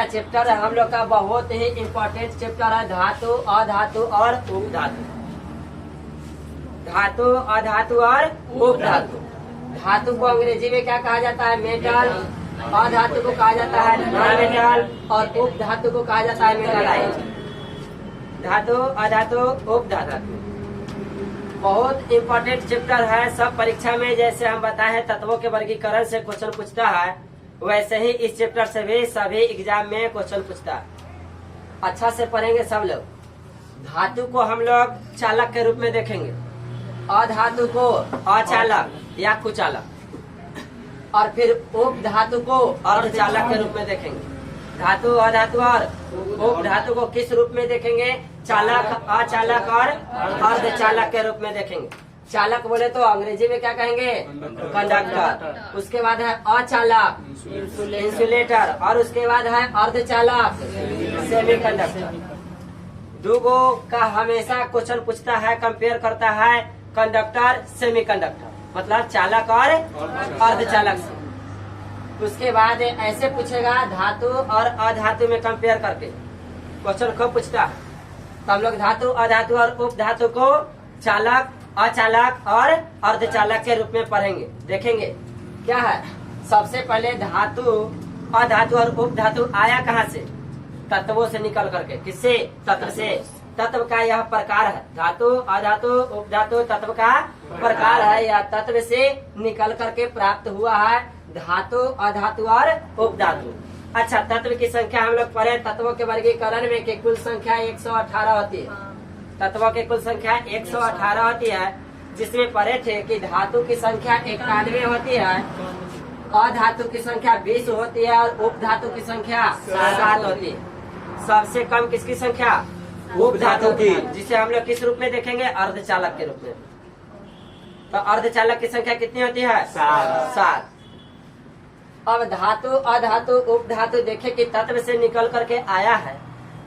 Chapter हम लोग का बहुत ही इम्पोर्टेंट चैप्टर है धातु, अधातु और उपधातु। धातु, अधातु और उपधातु। धातु को अंग्रेजी में क्या कहा जाता है? मेटल। अधातु को कहा जाता है नॉन मेटल और उपधातु को कहा जाता है मेटलाइज। धातु, अधातु, उपधातु बहुत इम्पोर्टेंट चैप्टर है। सब परीक्षा में जैसे हम बताए हैं तत्वों के वर्गीकरण से क्वेश्चन पूछता है, वैसे ही इस चैप्टर से भी सभी एग्जाम में क्वेश्चन पूछता है। अच्छा से पढ़ेंगे सब लोग। धातु को हम लोग चालक के रूप में देखेंगे, अधातु को अचालक या कुचालक, और फिर उपधातु को अर्धचालक के रूप में देखेंगे। धातु, अधातु और उपधातु को किस रूप में देखेंगे? चालक, अचालक और अर्धचालक के रूप में देखेंगे। चालक बोले तो अंग्रेजी में क्या कहेंगे? कंडक्टर। उसके बाद है अचालक इंसुलेटर, और उसके बाद है अर्धचालक सेमीकंडक्टर। दूगो का हमेशा क्वेश्चन पूछता है, कंपेयर करता है कंडक्टर सेमीकंडक्टर, मतलब चालक और अर्धचालक से। उसके बाद ऐसे पूछेगा धातु और अधातु में कंपेयर करके क्वेश्चन खूब पूछता है। तो हम लोग धातु, अधातु और उपधातु को चालक, अचालक और अर्धचालक के रूप में पढ़ेंगे, देखेंगे क्या है। सबसे पहले धातु, अधातु और उपधातु आया कहाँ से? तत्वों से निकल करके। किससे? तत्व से। तत्व का यह प्रकार है। धातु, अधातु, उपधातु तत्व का प्रकार है, या तत्व से निकल करके प्राप्त हुआ है धातु, अधातु और उपधातु। अच्छा, तत्व की संख्या हम लोग पढ़े तत्वों के वर्गीकरण में कि कुल संख्या 118 होती है। तत्वों की कुल संख्या 118 होती है, जिसमें पढ़े थे कि धातु की संख्या 91 होती है, अधातु की संख्या 20 होती है और उपधातु की संख्या 7 होती है। सबसे कम किसकी संख्या? उपधातु की, जिसे हम लोग किस रूप में देखेंगे? अर्धचालक के रूप में। तो अर्धचालक की संख्या कितनी होती है? 7। अब धातु, अधातु, उपधातु देखे कि तत्व से निकल करके आया है।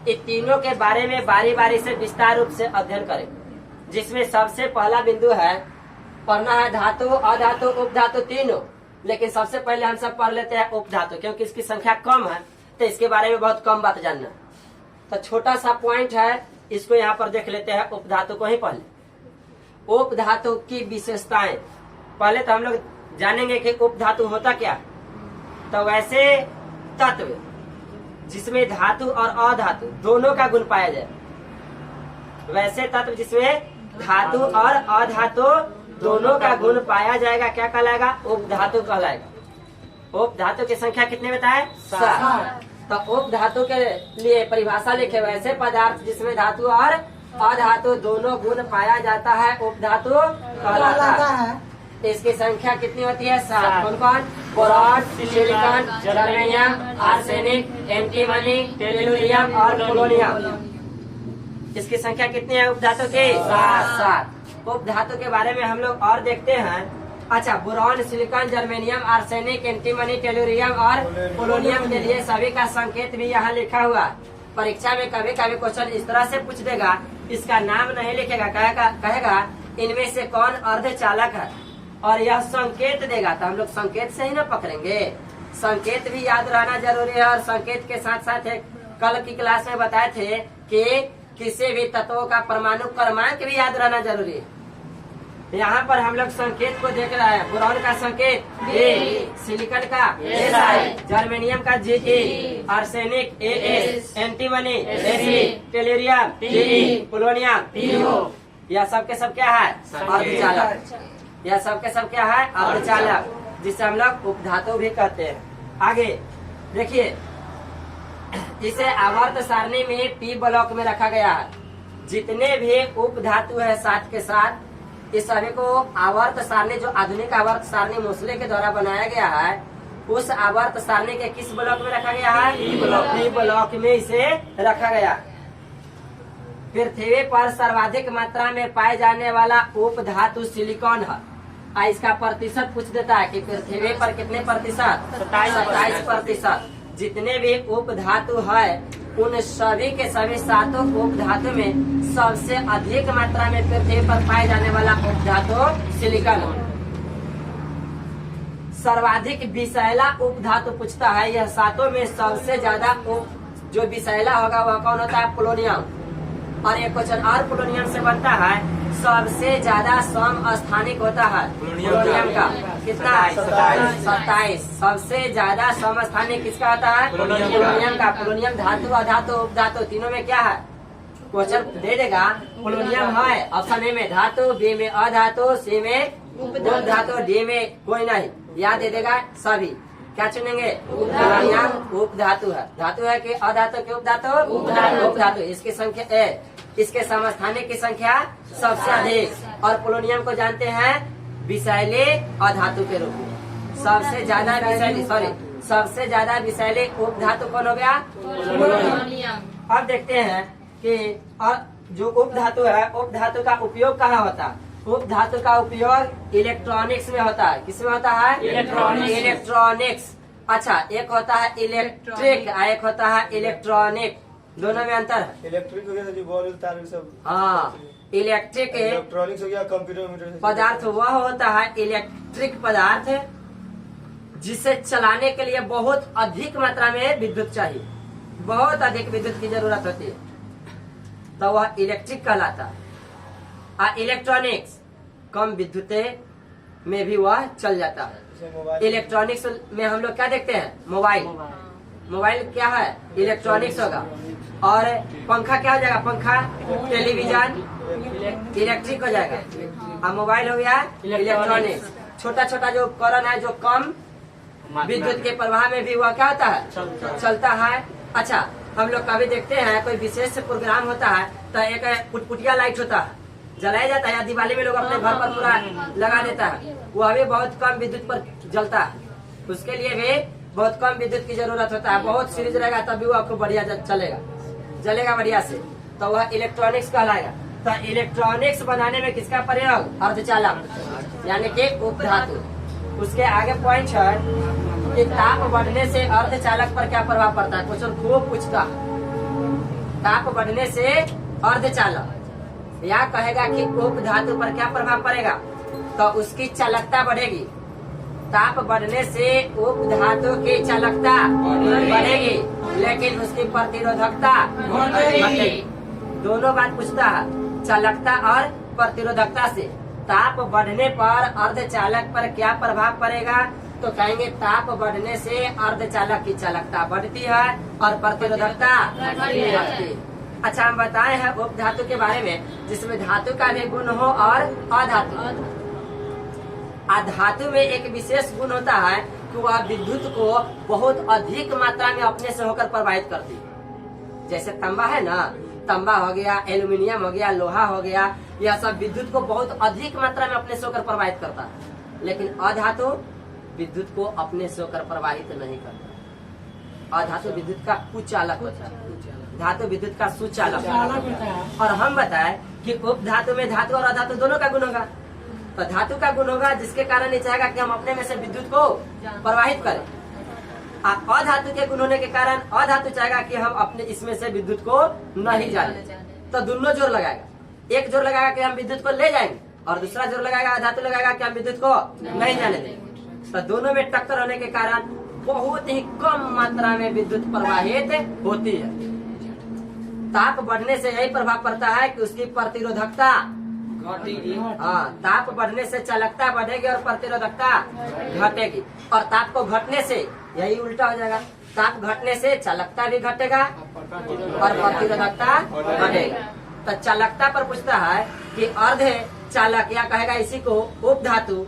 इन तीनों के बारे में बारी बारी से विस्तार रूप से अध्ययन करें, जिसमें सबसे पहला बिंदु है पढ़ना है धातु, अधातु, उपधातु तीनों। लेकिन सबसे पहले हम सब पढ़ लेते हैं उपधातु, क्योंकि इसकी संख्या कम है तो इसके बारे में बहुत कम बात जानना। तो छोटा सा पॉइंट है, इसको यहाँ पर देख लेते हैं। उपधातु को ही पहले, उपधातु की विशेषताएं पहले तो हम लोग जानेंगे कि उपधातु होता क्या। तो वैसे तत्व जिसमें धातु और अधातु दोनों का गुण पाया जाए, वैसे तत्व जिसमें धातु और अधातु दोनों का गुण पाया जाएगा क्या कहलाएगा? उपधातु कहलाएगा। उपधातु की संख्या कितने बताए? 7। तो उपधातु के लिए परिभाषा लिखे, वैसे पदार्थ जिसमें धातु और अधातु दोनों गुण पाया जाता है उपधातु कहलाता है। इसकी संख्या कितनी होती है? 7। कौन कौन? Boron, silicon, germanium, arsenic, antimony, tellurium और पोलोनियम। इसकी संख्या कितनी है उपधातु की? 7। उपधातु के बारे में हम लोग और देखते हैं। अच्छा, boron, silicon, germanium, arsenic, antimony, tellurium और पोलोनियम के लिए सभी का संकेत भी यहाँ लिखा हुआ। परीक्षा में कभी कभी क्वेश्चन इस तरह से पूछ देगा, इसका नाम नहीं लिखेगा, कहेगा इनमें से कौन अर्धचालक है, और यह संकेत देगा। तो हम लोग संकेत से ही ना पकड़ेंगे। संकेत भी याद रहना जरूरी है। और संकेत के साथ साथ कल की क्लास में बताए थे कि किसी भी तत्वों का परमाणु क्रमांक भी याद रहना जरूरी है। यहाँ पर हम लोग संकेत को देख रहे हैं। बोरॉन का संकेत A, सिलिकॉन का Si, जर्मेनियम का Je, arsenic As, antimony Ag, tellurium Te, polonium Po। यह सब के सब क्या है? अर्धचालक। यह सब के सब क्या है? अर्धचालक, जिसे हम लोग उपधातु भी कहते हैं। आगे देखिए, इसे आवर्त सारणी में P ब्लॉक में रखा गया है। जितने भी उपधातु है साथ के साथ, इस सभी को आवर्त सारणी, जो आधुनिक आवर्त सारणी मोसले के द्वारा बनाया गया है, उस आवर्त सारणी के किस ब्लॉक में रखा गया है? P ब्लॉक में इसे रखा गया। पृथ्वी पर सर्वाधिक मात्रा में पाए जाने वाला उपधातु सिलिकॉन है। इसका प्रतिशत पूछ देता है कि पृथ्वी पर कितने प्रतिशत? 27%। जितने भी उपधातु है उन सभी के सभी 7 उपधातु में सबसे अधिक मात्रा में पृथ्वी पर पाए जाने वाला उपधातु सिलिकॉन है। सर्वाधिक विषैला उपधातु पूछता है। यह सातों में सबसे ज्यादा जो विषैला होगा वह कौन होता है? पोलोनियम। और एक क्वेश्चन और पोलोनियम से बनता है, सबसे ज्यादा समस्थानिक होता है पोलोनियम का। कितना? 27। सबसे ज्यादा समस्थानिक किसका होता है? पोलोनियम का। पोलोनियम धातु, अधातु, उपधातु तीनों में क्या है? क्वेश्चन दे देगा। पोलोनियम है ऑप्शन ए में धातु, बी में अधातु, सी में उपधातु, डी में कोई नहीं। याद दे देगा सभी। क्या चुनेंगे? पोलोनियम उपधातु है। धातु है कि अधातु के? उपधातु। उपधातु। इसकी संख्या ए, इसके समस्थानिक की संख्या सबसे अधिक। और पोलोनियम को जानते हैं विषैले अधातु के रूप में। सबसे ज्यादा विषैले, सबसे ज्यादा विषैले उपधातु कौन हो गया? पोलोनियम। अब देखते हैं कि जो उपधातु है, उपधातु का उपयोग कहाँ होता है? उपधातु का उपयोग इलेक्ट्रॉनिक्स में होता है। किसमें होता है? इलेक्ट्रॉनिक्स। अच्छा, एक होता है इलेक्ट्रिक, एक होता है इलेक्ट्रॉनिक। दोनों में अंतर है। इलेक्ट्रिक हो गया जो बॉल तार सब। हाँ, इलेक्ट्रिक इलेक्ट्रॉनिक्स हो गया कंप्यूटर पदार्थ वह होता है, इलेक्ट्रिक पदार्थ जिसे चलाने के लिए बहुत अधिक मात्रा में विद्युत चाहिए, बहुत अधिक विद्युत की जरूरत होती है, तो वह इलेक्ट्रिक कहलाता है। इलेक्ट्रॉनिक्स कम विद्युत में भी वह चल जाता है। इलेक्ट्रॉनिक्स में हम लोग क्या देखते हैं? मोबाइल। मोबाइल क्या है? इलेक्ट्रॉनिक्स होगा। और पंखा क्या हो जाएगा? पंखा। टेलीविजन इलेक्ट्रिक हो जाएगा। और मोबाइल हो गया इलेक्ट्रॉनिक्स। छोटा छोटा जो उपकरण है जो कम विद्युत के प्रवाह में भी वह क्या होता है? चलता है। अच्छा, हम लोग कभी देखते हैं कोई विशेष प्रोग्राम होता है तो एक पुटपुटिया लाइट होता है, जलाया जाता है, या दिवाली में लोग अपने घर पर पूरा लगा देता है, वह भी बहुत कम विद्युत पर जलता है। उसके लिए भी बहुत कम विद्युत की जरूरत होता है। बहुत सीरीज रहेगा तभी वो आपको बढ़िया चलेगा, जलेगा बढ़िया से, तो वह इलेक्ट्रॉनिक्स कहलाएगा। तो इलेक्ट्रॉनिक्स बनाने में किसका प्रयोग? अर्धचालक, यानी कि उपधातु। उसके आगे पॉइंट है कि ताप बढ़ने से अर्धचालक पर क्या प्रभाव पड़ता है? क्वेश्चन खूब पूछता है। ताप बढ़ने से अर्धचालक, या कहेगा कि उपधातु पर क्या प्रभाव पड़ेगा? तो उसकी चालकता बढ़ेगी। ताप बढ़ने से उपधातु की चालकता बढ़ेगी, लेकिन उसकी प्रतिरोधकता घटेगी। दोनों बात पूछता है, चालकता और प्रतिरोधकता से। ताप बढ़ने पर अर्धचालक पर क्या प्रभाव पड़ेगा? तो कहेंगे ताप बढ़ने से अर्धचालक की चालकता बढ़ती है और प्रतिरोधकता घटती है। अच्छा, हम बताए हैं उपधातु के बारे में जिसमें धातु का भी गुण हो और अधातु। धातु में एक विशेष गुण होता है कि वह विद्युत को बहुत अधिक मात्रा में अपने से होकर प्रवाहित करती है। जैसे तांबा है ना, तांबा हो गया, एल्यूमिनियम हो गया, लोहा हो गया, यह सब विद्युत को बहुत अधिक मात्रा में अपने से होकर प्रवाहित करता है। लेकिन अधातु विद्युत को अपने से होकर प्रवाहित नहीं करता। अधातु विद्युत का कुचालक होता है, धातु विद्युत का सुचालक होता है। और हम बताए कि उपधातु में धातु और अधातु दोनों का गुण होगा। तो धातु का गुण होगा जिसके कारण ये चाहेगा कि हम अपने में से विद्युत को प्रवाहित करें। अधातु के गुण होने के कारण अधातु चाहेगा कि हम अपने इसमें से विद्युत को नहीं जाने। तो दोनों जोर लगाएगा। एक जोर लगाएगा कि हम विद्युत को ले जाएंगे और दूसरा जोर लगाएगा, धातु लगाएगा कि हम विद्युत को नहीं जाने देंगे। तो दोनों में टक्कर होने के कारण बहुत ही कम मात्रा में विद्युत प्रवाहित होती है। ताप बढ़ने से यही प्रभाव पड़ता है कि उसकी प्रतिरोधकता घटेगी। ताप बढ़ने से चालकता बढ़ेगी और प्रतिरोधकता घटेगी। और ताप को घटने से यही उल्टा हो जाएगा, ताप घटने से चालकता भी घटेगा और प्रतिरोधकता बढ़ेगा। तो चालकता पर पूछता है कि अर्ध चालक, या कहेगा इसी को उपधातु,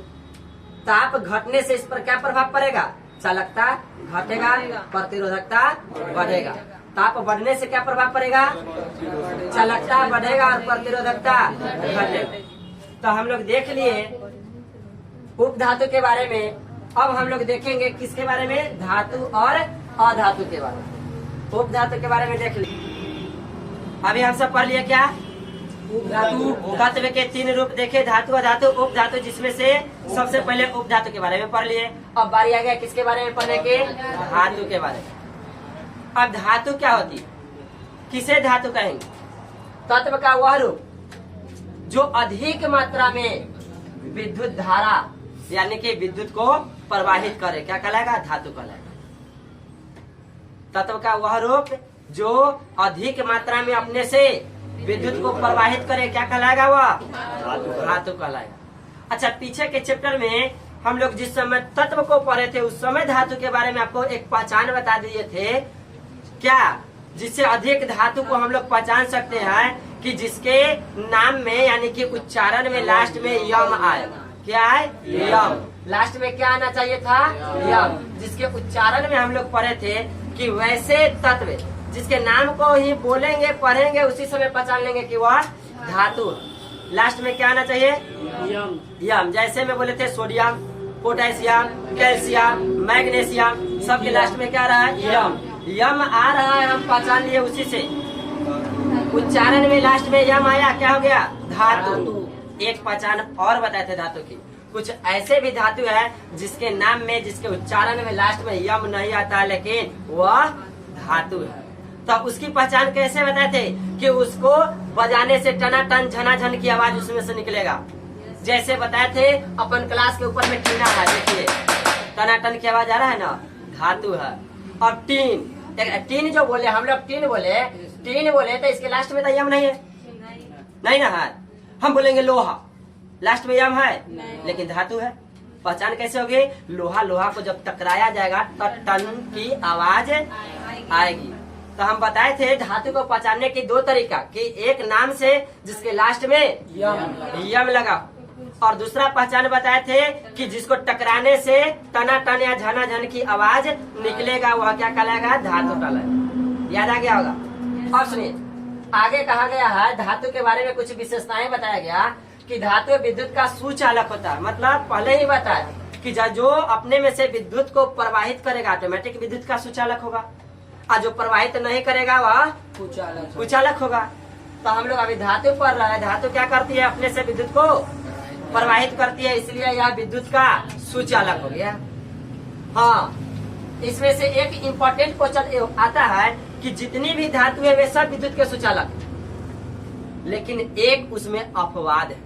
ताप घटने से इस पर क्या प्रभाव पड़ेगा? चालकता घटेगा, प्रतिरोधकता बढ़ेगा। ताप बढ़ने से क्या प्रभाव पड़ेगा? चालकता बढ़ेगा और प्रतिरोधकता घटेगा। तो हम लोग देख लिए उपधातु के बारे में। अब हम लोग देखेंगे किसके बारे में? धातु और अधातु के बारे में। उपधातु के बारे में देख लिए। अभी हम सब पढ़ लिए क्या? धातु तत्व के 3 रूप देखे, धातु, अधातु, उपधातु, जिसमें से सबसे पहले उपधातु के बारे में पढ़ लिए। अब बारी आ गया किसके बारे में पढ़ने के? धातु के बारे में। अब धातु क्या होती है? किसे धातु कहेंगे? तत्व का वह रूप जो अधिक मात्रा में विद्युत धारा यानी कि विद्युत को प्रवाहित करे, क्या कहलाएगा? धातु कहलाएगा। तत्व का वह रूप जो अधिक मात्रा में अपने से विद्युत को प्रवाहित करे, क्या कहलाएगा? वह धातु कहलाएगा। अच्छा, पीछे के चैप्टर में हम लोग जिस समय तत्व को पढ़े थे उस समय धातु के बारे में आपको एक पहचान बता दिए थे, क्या? जिससे अधिक धातु को हम लोग पहचान सकते हैं कि जिसके नाम में यानी कि उच्चारण में लास्ट में यम आए। क्या है? यम। लास्ट में क्या आना चाहिए था? यम। जिसके उच्चारण में हम लोग पढ़े थे कि वैसे तत्व जिसके नाम को ही बोलेंगे पढ़ेंगे उसी समय पहचान लेंगे कि वह धातु। लास्ट में क्या आना चाहिए? यम। यम। जैसे में बोले थे सोडियम, पोटेशियम, कैल्शियम, मैग्नीशियम, सबके लास्ट में क्या रहा है? यम। यम आ रहा है, हम पहचान लिए उसी से। उच्चारण में लास्ट में यम आया, क्या हो गया? धातु। एक पहचान और बताए थे धातु की। कुछ ऐसे भी धातु है जिसके नाम में, जिसके उच्चारण में लास्ट में यम नहीं आता लेकिन वह धातु है। तो उसकी पहचान कैसे बताए थे कि उसको बजाने से टनाटन झनाझन की आवाज उसमें से निकलेगा। जैसे बताए थे अपन क्लास के ऊपर में टीना है, देखिए टनाटन की आवाज आ रहा है ना, धातु है। और टीन, टीन जो बोले हम लोग, टीन बोले तो इसके लास्ट में तो यम नहीं है, नहीं ना है। हम बोलेंगे लोहा, लास्ट में यम है लेकिन धातु है। पहचान कैसे होगी? लोहा को जब टकराया जाएगा तो टन की आवाज आएगी। तो हम बताए थे धातु को पहचानने की दो तरीका, कि एक नाम से जिसके लास्ट में यम लगा, और दूसरा पहचान बताए थे कि जिसको टकराने से टनाटन या झनाझन की आवाज निकलेगा वह क्या कहलाएगा? धातु कहलाएगा। याद आ गया होगा। अब सुनिए, आगे कहा गया है धातु के बारे में कुछ विशेषताएं बताया गया कि धातु विद्युत का सुचालक होता है। मतलब पहले ही बताया कि जो अपने में से विद्युत को प्रवाहित करेगा ऑटोमेटिक विद्युत का सुचालक होगा, और जो प्रवाहित नहीं करेगा वह कुचालक होगा। तो हम लोग अभी धातु पढ़ रहे हैं। धातु क्या करती है? अपने से विद्युत को प्रवाहित करती है, इसलिए यह विद्युत का सुचालक हो गया। हाँ, इसमें से एक इम्पोर्टेंट क्वेश्चन आता है कि जितनी भी धातु है वे सब विद्युत के सुचालक, लेकिन एक उसमें अपवाद है।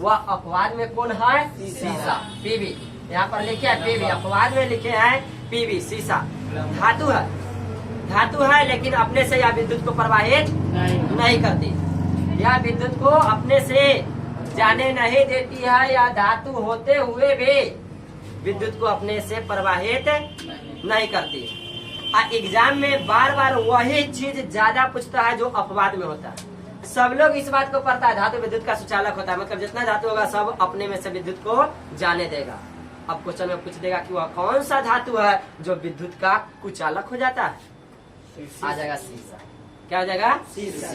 वह अपवाद में कौन है? सीसा, पीवी। यहाँ पर लिखे है पीवी, अपवाद में लिखे हैं पीवी, सीसा। धातु है लेकिन अपने से यह विद्युत को प्रवाहित नहीं करती, यह विद्युत को अपने से जाने नहीं देती है, या धातु होते हुए भी विद्युत को अपने से प्रवाहित नहीं करती। एग्जाम में बार बार वही चीज ज्यादा पूछता है जो अपवाद में होता है। सब लोग इस बात को पढ़ता है धातु विद्युत का सुचालक होता है, मतलब जितना धातु होगा सब अपने में से विद्युत को जाने देगा। अब क्वेश्चन में पूछ देगा कि वह कौन सा धातु है जो विद्युत का कुचालक हो जाता है? आ जाएगा सीसा। क्या हो जाएगा? सीसा।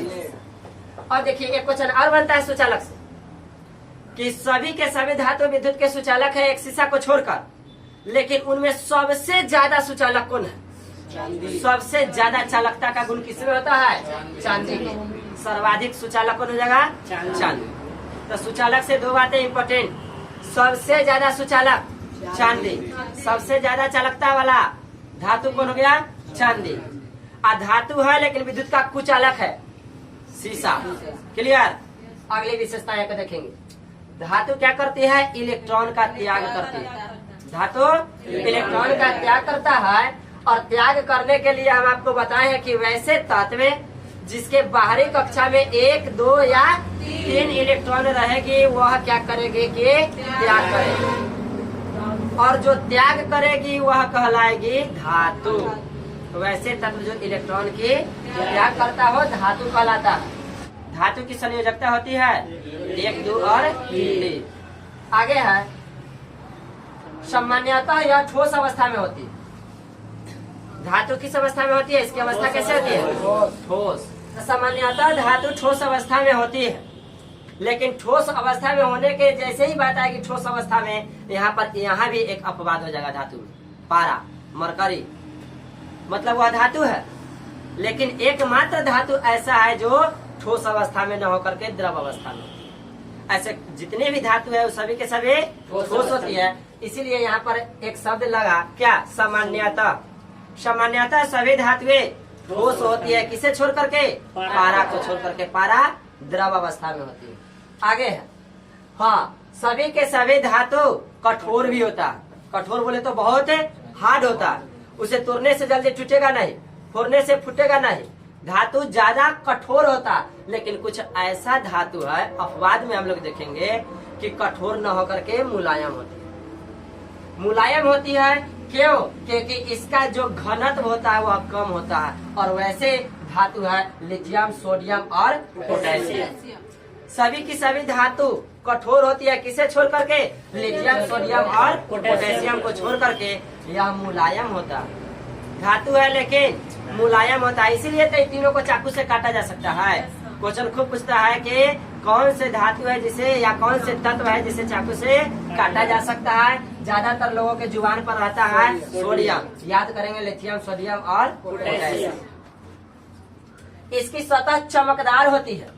और देखिए एक क्वेश्चन और बनता है सुचालक से, कि सभी के सभी धातु विद्युत के सुचालक है एक सीसा को छोड़कर, लेकिन उनमें सबसे ज्यादा सुचालक कौन है? सबसे ज्यादा चालकता का गुण किसमें होता है? चांदी में। सर्वाधिक सुचालक कौन हो जाएगा? चांदी। तो सुचालक से दो बातें इम्पोर्टेंट, सबसे ज्यादा सुचालक चांदी, सबसे ज्यादा चालकता वाला धातु कौन हो गया? चांदी। धातु है लेकिन विद्युत का कुचालक है सीसा। क्लियर? अगली विशेषताएं को देखेंगे। धातु क्या करती है? इलेक्ट्रॉन का त्याग करती है। धातु इलेक्ट्रॉन का त्याग करता है, और त्याग करने के लिए हम आपको बताए हैं कि वैसे तत्व जिसके बाहरी कक्षा में 1, 2 या 3 इलेक्ट्रॉन रहेगी वह क्या करेगी कि त्याग करेगी, और जो त्याग करेगी वह कहलाएगी धातु। वैसे तत्व जो इलेक्ट्रॉन की त्याग करता हो धातु कहलाता है। धातु की संयोजकता होती है 1, 2 और 3। आगे है सामान्यतः यह ठोस अवस्था में होती है। धातु किस अवस्था में होती है? इसकी अवस्था कैसे होती है? ठोस। सामान्यतः धातु ठोस अवस्था में होती है, लेकिन ठोस अवस्था में होने के जैसे ही बात आएगी ठोस अवस्था में, यहाँ भी एक अपवाद हो जाएगा धातु में। पारा, मरकरी, मतलब वह धातु है, लेकिन एकमात्र धातु ऐसा है जो ठोस अवस्था में न होकर के द्रव अवस्था में। ऐसे जितने भी धातु है सभी के सभी ठोस होती है, इसीलिए यहाँ पर एक शब्द लगा क्या? सामान्यतः। सामान्यतः सभी धातुएं ठोस होती है, किसे छोड़ करके? पारा को छोड़ करके। पारा द्रव अवस्था में होती है। आगे है हाँ, सभी के सभी धातु कठोर भी होता है। कठोर बोले तो बहुत हार्ड होता है, उसे तोड़ने से जल्दी टूटेगा नहीं, फोड़ने से फूटेगा नहीं। धातु ज्यादा कठोर होता, लेकिन कुछ ऐसा धातु है अपवाद में हम लोग देखेंगे कि कठोर न होकर के मुलायम होती है। मुलायम होती है क्यों? क्योंकि इसका जो घनत्व होता है वह कम होता है। और वैसे धातु है लिथियम, सोडियम और पोटेशियम। सभी की सभी धातु कठोर होती है, किसे छोड़ करके? लिथियम, सोडियम और पोटेशियम को छोड़ करके। यह मुलायम होता है, धातु है लेकिन मुलायम होता है। इसीलिए तो इन तीनों को चाकू से काटा जा सकता है। क्वेश्चन खूब पूछता है कि कौन से धातु है जिसे, या कौन से तत्व है जिसे चाकू से काटा जा सकता है। ज्यादातर लोगों के जुबान पर रहता है सोडियम। याद करेंगे लिथियम, सोडियम और पोटेशियम। इसकी सतह चमकदार होती है।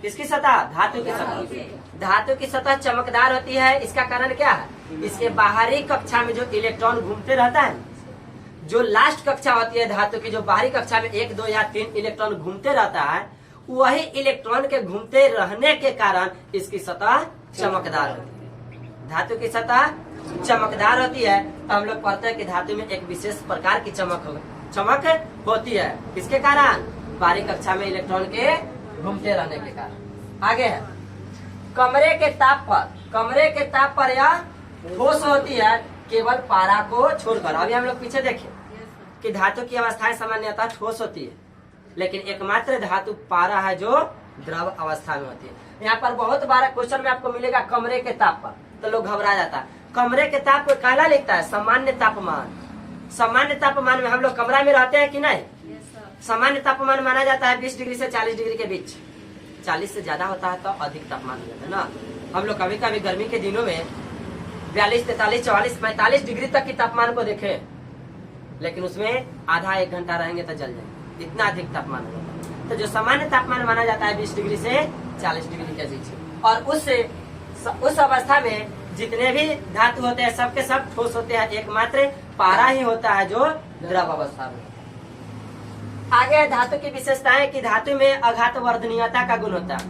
किसकी सतह? धातु की सतह। धातु की सतह चमकदार होती है। इसका कारण क्या है? इसके बाहरी कक्षा में जो इलेक्ट्रॉन घूमते रहता है, जो लास्ट कक्षा होती है धातु की, जो बाहरी कक्षा में 1, 2 या 3 इलेक्ट्रॉन घूमते रहता है, वही इलेक्ट्रॉन के घूमते रहने के कारण इसकी सतह चमकदार होती है। धातु की सतह चमकदार होती है। तो हम लोग पढ़ते हैं कि धातु में एक विशेष प्रकार की चमक होती है। किसके कारण? बाहरी कक्षा में इलेक्ट्रॉन के घूमते रहने के कारण। आगे है कमरे के ताप पर यह ठोस होती है, केवल पारा को छोड़कर। अभी हम लोग पीछे देखें कि धातु की अवस्थाएं सामान्यतः ठोस होती है, लेकिन एकमात्र धातु पारा है जो द्रव अवस्था में होती है। यहाँ पर बहुत बार क्वेश्चन में आपको मिलेगा कमरे के ताप पर, तो लोग घबरा जाता है। कमरे के ताप को काला लिखता है सामान्य तापमान। सामान्य तापमान में हम लोग कमरा में रहते हैं कि नहीं? सामान्य तापमान माना जाता है 20 डिग्री से 40 डिग्री के बीच। 40 से ज्यादा होता है तो अधिक तापमान हो जाता है ना। हम लोग कभी कभी गर्मी के दिनों में 42, 43, 44, 45 डिग्री तक की तापमान को देखे, लेकिन उसमें आधा 1 घंटा रहेंगे तो जल जाएंगे, इतना अधिक तापमान होगा। तो जो सामान्य तापमान माना जाता है 20 डिग्री से 40 डिग्री के बीच। और उस अवस्था में जितने भी धातु होते हैं सबके सब ठोस होते हैं, एकमात्र पारा ही होता है जो द्रव अवस्था में। आगे धातु की विशेषताएं कि धातु में अघात वर्धनीयता का गुण होता है।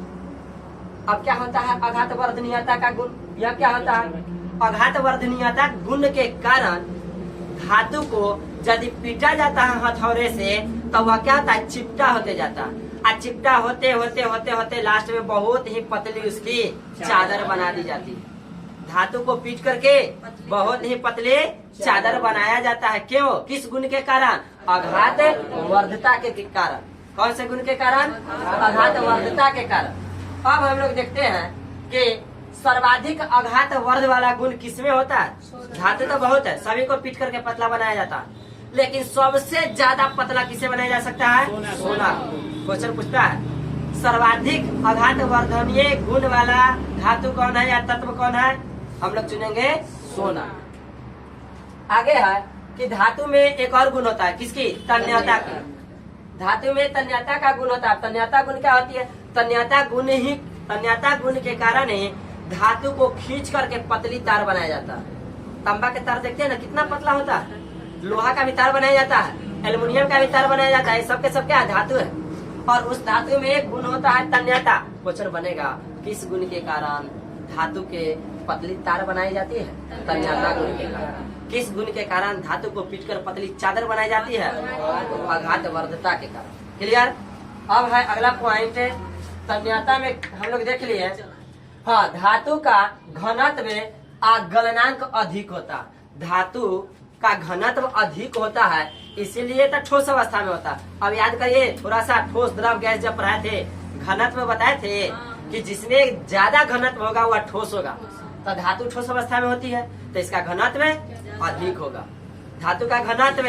अब क्या होता है अघात वर्धनीयता का गुण? यह क्या होता है? अघात वर्धनीयता गुण के कारण धातु को यदि पीटा जाता है हथौड़े से तो वह क्या होता है? चिपटा होते जाता है। और चिपटा होते होते होते होते लास्ट में बहुत ही पतली उसकी चादर बना दी जाती है। धातु को पीट करके बहुत ही पतले चादर बनाया जाता है। क्यों? किस गुण के कारण? अघात वर्धता के कारण। कौन से गुण के कारण? अघात वर्धता के कारण। अब हम लोग देखते हैं कि सर्वाधिक अघात वर्ध वाला गुण किसमें होता है? धातु तो बहुत है, सभी को पीट करके पतला बनाया जाता है, लेकिन सबसे ज्यादा पतला किसे बनाया जा सकता है? सोना। क्वेश्चन पूछता है सर्वाधिक अघात वर्धनीय गुण वाला धातु कौन है या तत्व कौन है? हम लोग चुनेंगे सोना। आगे है कि धातु में एक और गुण होता है, किसकी? तन्यता की। धातु में तन्यता का गुण होता है। तन्यता गुण क्या होती है? तन्यता गुण के कारण ही धातु को खींच करके पतली तार बनाया जाता है। तांबा के तार देखते हैं ना कितना पतला होता है, लोहा का भी तार बनाया जाता है, एल्युमिनियम का भी तार बनाया जाता है। सबके सब क्या धातु है, और उस धातु में एक गुण होता है तन्यता। क्वेश्चन बनेगा किस गुण के कारण धातु के पतली तार बनाई जाती है? तन्यता गुण के कारण। किस गुण के कारण धातु को पीटकर पतली चादर बनाई जाती है? अघात वर्धता के कारण। क्लियर? अब है अगला पॉइंट, तन्यता में हम लोग देख लिए। हाँ, धातु का घनत्व गलनांक अधिक होता है। धातु का घनत्व अधिक होता है, इसीलिए तो ठोस अवस्था में होता है। अब याद करिए, थोड़ा सा ठोस द्रव गैस जब पढ़ाए थे, घनत्व बताए थे कि जिसमें ज्यादा घनत्व होगा वह ठोस होगा। तो धातु ठोस अवस्था में होती है तो इसका घनत्व अधिक होगा। धातु का घनत्व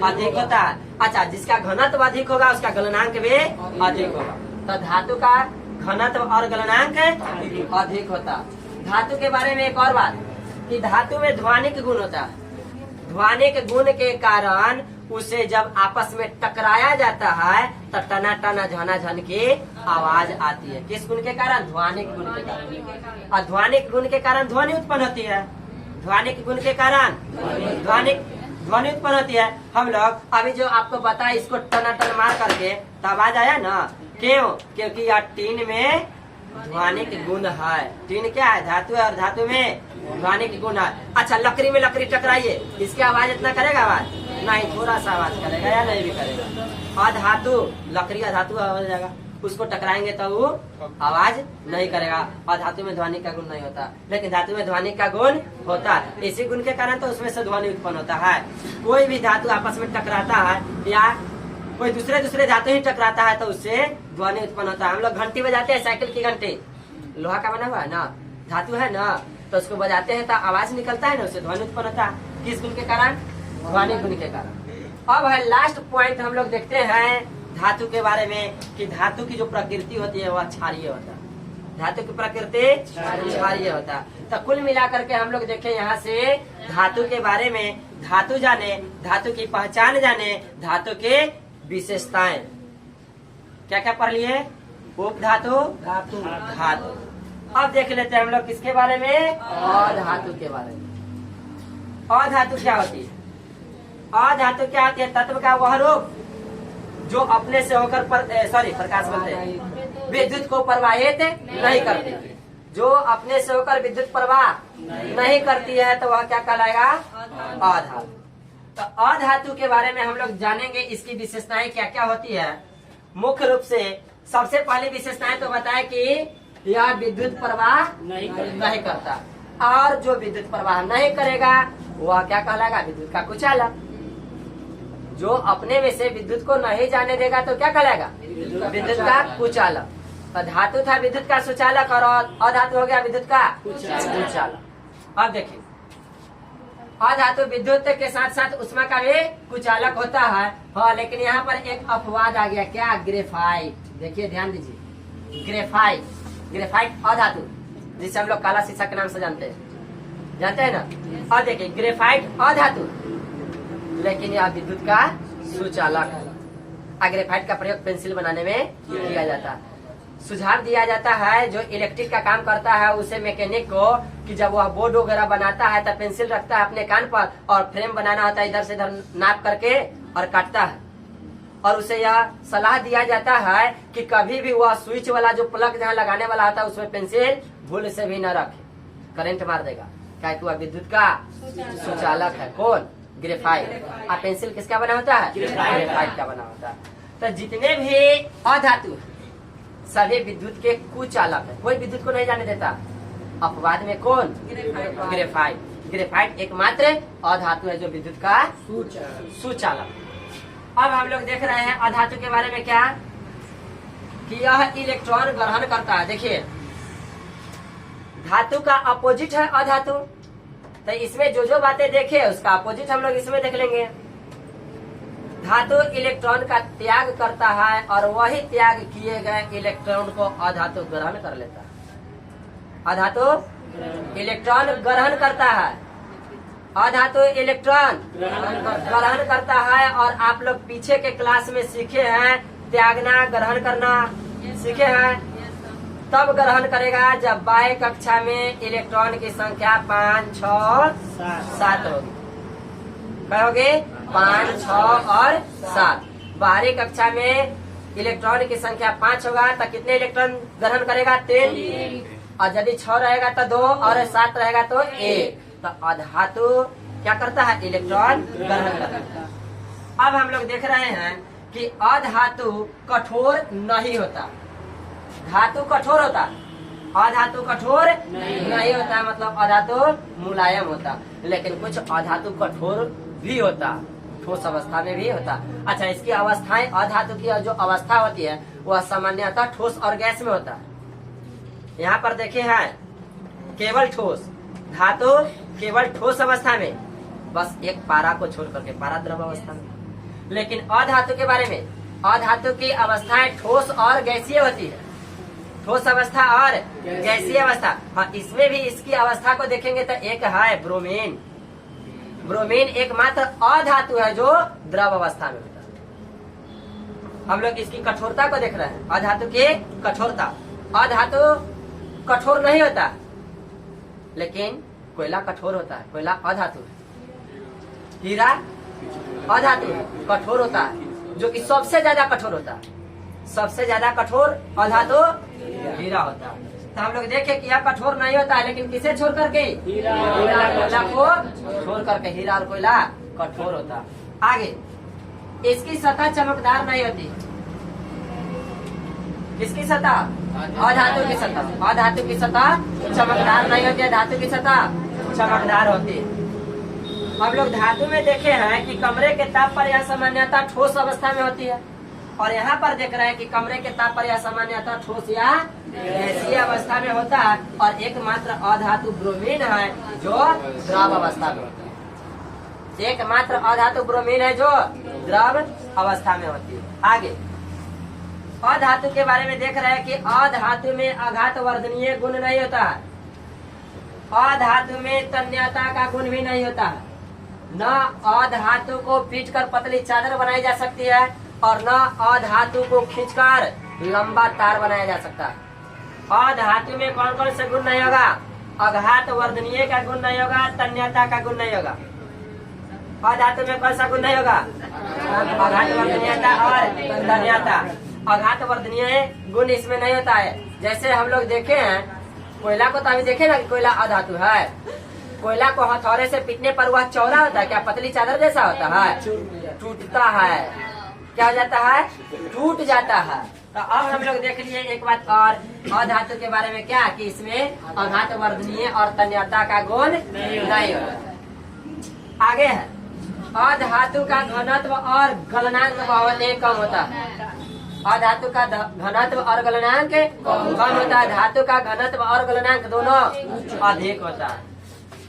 अधिक होता है। अच्छा, जिसका घनत्व अधिक होगा उसका गलनांक भी अधिक होगा। तो धातु का घनत्व और गलनांक अधिक होता है। धातु के बारे में एक और बात कि धातु में ध्वनिक गुण होता है। ध्वनिक गुण के कारण उसे जब आपस में टकराया जाता है तो टना टना झना झन की आवाज आती है। किस गुण के कारण? ध्वनिक गुण के कारण। और ध्वनिक गुण के कारण ध्वनि उत्पन्न होती है। ध्वनिक गुण के कारण ध्वनि उत्पन्न होती है। हम लोग अभी जो आपको बताया इसको टना टन मार करके तो आवाज आया ना, क्यों? क्योंकि यह टीन में ध्वनिक गुण है। टीन क्या है? धातु है और धातु में ध्वनिक गुण है। अच्छा, लकड़ी में लकड़ी टकराइए, इसकी आवाज इतना करेगा? आवाज नहीं, थोड़ा सा आवाज करेगा या नहीं भी करेगा। अधातु, लकड़ी अधातु हो जाएगा, उसको टकराएंगे तो वो आवाज नहीं करेगा। अधातु में ध्वनि का गुण नहीं होता, लेकिन धातु में ध्वनि का गुण होता है। इसी गुण के कारण तो उसमें से ध्वनि उत्पन्न होता है। कोई भी धातु आपस में टकराता है या कोई दूसरे धातु ही टकराता है तो उससे ध्वनि उत्पन्न होता है। हम लोग घंटी बजाते हैं, साइकिल की घंटी लोहा का बना हुआ है ना, धातु है ना, तो उसको बजाते हैं तो आवाज निकलता है ना, उससे ध्वनि उत्पन्न होता है। किस गुण के कारण? ध्वनि गुण के कारण। अब है लास्ट पॉइंट, हम लोग देखते हैं धातु के बारे में कि धातु की जो प्रकृति होती है वह क्षारीय होता है। धातु की प्रकृति क्षारीय होता है। तो कुल मिलाकर के हम लोग देखें यहाँ से धातु के बारे में, धातु जाने, धातु की पहचान जाने, धातु के विशेषताएं। क्या क्या पढ़ लिए? उपधातु, धातु, धातु। अब देख लेते हैं हम लोग किसके बारे में? अधातु के बारे में। अधातु क्या होती है? अधातु क्या होती है? तत्व का वह रूप जो अपने से होकर प्रकाश बनते हैं, विद्युत को प्रवाहित नहीं करती। जो अपने से होकर विद्युत प्रवाह नहीं करती है तो वह क्या कहलाएगा? अधातु। तो अधातु के बारे में हम लोग जानेंगे, इसकी विशेषताएं क्या क्या होती है। मुख्य रूप से सबसे पहली विशेषताएं तो बताए कि यह विद्युत प्रवाह नहीं करता, और जो विद्युत प्रवाह नहीं करेगा वह क्या कहलाएगा? विद्युत का कुचालक। जो अपने में से विद्युत को नहीं जाने देगा तो क्या कहलाएगा? विद्युत का कुचालक। तो धातु था विद्युत का सुचालक और अधातु हो गया विद्युत का कुचालक। अब देखिए, अधातु विद्युत के साथ साथ उष्मा का भी कुचालक होता है। हाँ, लेकिन यहाँ पर एक अपवाद आ गया। क्या? ग्रेफाइट। देखिए ध्यान दीजिए, ग्रेफाइट, ग्रेफाइट अधातु, जिसे हम लोग काला शीशा के नाम से जानते हैं ना। और देखिए, ग्रेफाइट अधातु, लेकिन यह विद्युत का सुचालक है। ग्रेफाइट का प्रयोग पेंसिल बनाने में किया जाता है। सुझाव दिया जाता है जो इलेक्ट्रिक का काम करता है उसे मैकेनिक को, कि जब वह बोर्ड वगैरह बनाता है तो पेंसिल रखता है अपने कान पर और फ्रेम बनाना होता है, इधर से इधर नाप करके और काटता है। और उसे यह सलाह दिया जाता है कि कभी भी वह स्विच वाला जो प्लग जहाँ लगाने वाला होता है उसमें पेंसिल भूल से भी न रखे, करंट मार देगा। क्या? वह विद्युत का सुचालक है। कौन? ग्रेफाइट। और पेंसिल किसका बना होता है? ग्रेफाइट का बना होता है। तो जितने भी अधातु सभी विद्युत के कुचालक है, कोई विद्युत को नहीं जाने देता। अपवाद में कौन? ग्रेफाइट। ग्रेफाइट एकमात्र अधातु है जो विद्युत का सुचालक। अब हम लोग देख रहे हैं अधातु के बारे में क्या, कि यह इलेक्ट्रॉन ग्रहण करता है। देखिए, धातु का अपोजिट है अधातु, तो इसमें जो बातें देखे उसका अपोजिट हम लोग इसमें देख लेंगे। धातु इलेक्ट्रॉन का त्याग करता है और वही त्याग किए गए इलेक्ट्रॉन को अधातु ग्रहण कर लेता है। अधातु इलेक्ट्रॉन ग्रहण करता है, अधातु इलेक्ट्रॉन ग्रहण करता है। और आप लोग पीछे के क्लास में सीखे हैं त्यागना, ग्रहण करना सीखे हैं। तब ग्रहण करेगा जब बाह्य कक्षा में इलेक्ट्रॉन की संख्या 5, 6, 7 होगी। क्या होगी? 5, 6 और 7। बाहरी कक्षा में इलेक्ट्रॉन की संख्या 5 होगा तो कितने इलेक्ट्रॉन ग्रहण करेगा? 3। और यदि 6 रहेगा तो 2 और 7 रहेगा तो 1। तो अधातु क्या करता है? इलेक्ट्रॉन ग्रहण करता है। अब हम लोग देख रहे हैं कि अधातु कठोर नहीं होता, धातु कठोर होता, अधातु कठोर नहीं होता। मतलब अधातु मुलायम होता, लेकिन कुछ अधातु कठोर भी होता, ठोस अवस्था में भी होता। अच्छा, इसकी अवस्थाएं, अधातु की जो अवस्था होती है वह सामान्यतः ठोस और गैस में होता है। यहाँ पर देखे हैं केवल ठोस, धातु केवल ठोस अवस्था में, बस एक पारा को छोड़ करके, पारा द्रव अवस्था में। लेकिन अधातु के बारे में, अधातु की अवस्थाएं ठोस और गैसीय होती है, ठोस अवस्था और गैसीय अवस्था। हाँ, इसमें भी इसकी अवस्था को देखेंगे तो एक है ब्रोमीन। ब्रोमीन एकमात्र अधातु है जो द्रव अवस्था में होता है। हम लोग इसकी कठोरता को देख रहे हैं, अधातु की कठोरता। अधातु कठोर नहीं होता, लेकिन कोयला कठोर होता है, कोयला अधातु है। हीरा अधातु है, कठोर होता है, जो कि सबसे ज्यादा कठोर होता है, सबसे ज्यादा कठोर अधातु हीरा होता है। तो हम लोग देखे कि यह कठोर नहीं होता है, लेकिन किसे छोड़ करके? हीरा कोयला को छोड़ करके हीरा और कोयला कठोर होता है। आगे, इसकी सतह चमकदार नहीं होती। किसकी सतह? अधातु की सतह। अधातु की सतह चमकदार नहीं होती है, धातु की सतह चमकदार होती है। हम लोग धातु में देखे हैं कि कमरे के ताप पर यह सामान्यतः ठोस अवस्था में होती है, और यहाँ पर देख रहे हैं कि कमरे के ताप पर यह सामान्यतः ठोस या गैसीय अवस्था में होता है, और एकमात्र अधातु ब्रोमीन है जो द्रव अवस्था में होता है। एकमात्र अधातु ब्रोमीन है जो द्रव अवस्था में होती है। आगे, अधातु के बारे में देख रहे हैं कि अधातु में आघात वर्धनीय गुण नहीं होता है, अधातु में तन्यता का गुण भी नहीं होता है। न अधातु को पीट कर पतली चादर बनाई जा सकती है, और न अधातु को खींचकर लंबा तार बनाया जा सकता है। अधातु में कौन कौन से गुण नहीं होगा? आघात वर्धनीय का गुण नहीं होगा, तन्यता का गुण नहीं होगा। अधातु में कौन सा गुण नहीं होगा? आघात वर्धनीयता और तन्यता। आघात वर्धनीय गुण इसमें नहीं होता है। जैसे हम लोग देखे हैं कोयला को, तो अभी देखे ना कि कोयला अधातु है। कोयला को हथौड़े से पीटने पर वह चौड़ा होता है क्या? पतली चादर जैसा होता है? टूटता है। क्या हो जाता है? टूट जाता है। तो अब हम लोग देख लिए एक बात और अधातु के बारे में, क्या कि इसमें आघात वर्धनीय और तन्यता का गुण नहीं होता। आगे है, अधातु का घनत्व और गलनांक बहुत ही कम होता है। अधातु का घनत्व और गलनांक कम होता है, धातु का घनत्व और गलनांक दोनों अधिक होता है।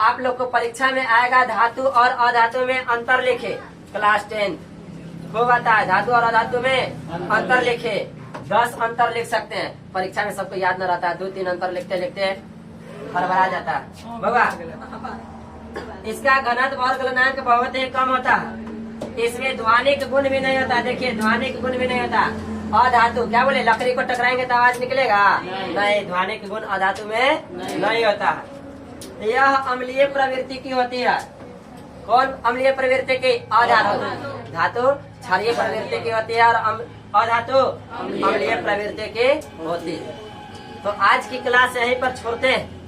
आप लोग को परीक्षा में आएगा धातु और अधातु में अंतर लिखे, क्लास 10 हो आता है। धातु और अधातु में अंतर लिखे, 10 अंतर लिख सकते हैं। परीक्षा में सबको याद न रहता है, 2-3 अंतर लिखते लिखते हड़बड़ा जाता है बाबा। इसका घनत्व और गलनांक बहुत ही कम होता है। इसमें ध्वनिक गुण भी नहीं होता। देखिए, ध्वनिक गुण भी नहीं होता। अधातु क्या बोले? लकड़ी को टकराएंगे तो आवाज निकलेगा? नहीं, ध्वनिक गुण अधातु में नहीं होता है। यह अम्लीय प्रवृत्ति की होती है। कौन अम्लीय प्रवृत्ति की? अधातु। धातु क्षारीय प्रवृत्ति की होती है और अधातु अम्लीय प्रवृत्ति की होती है। तो आज की क्लास यहीं पर छोड़ते हैं।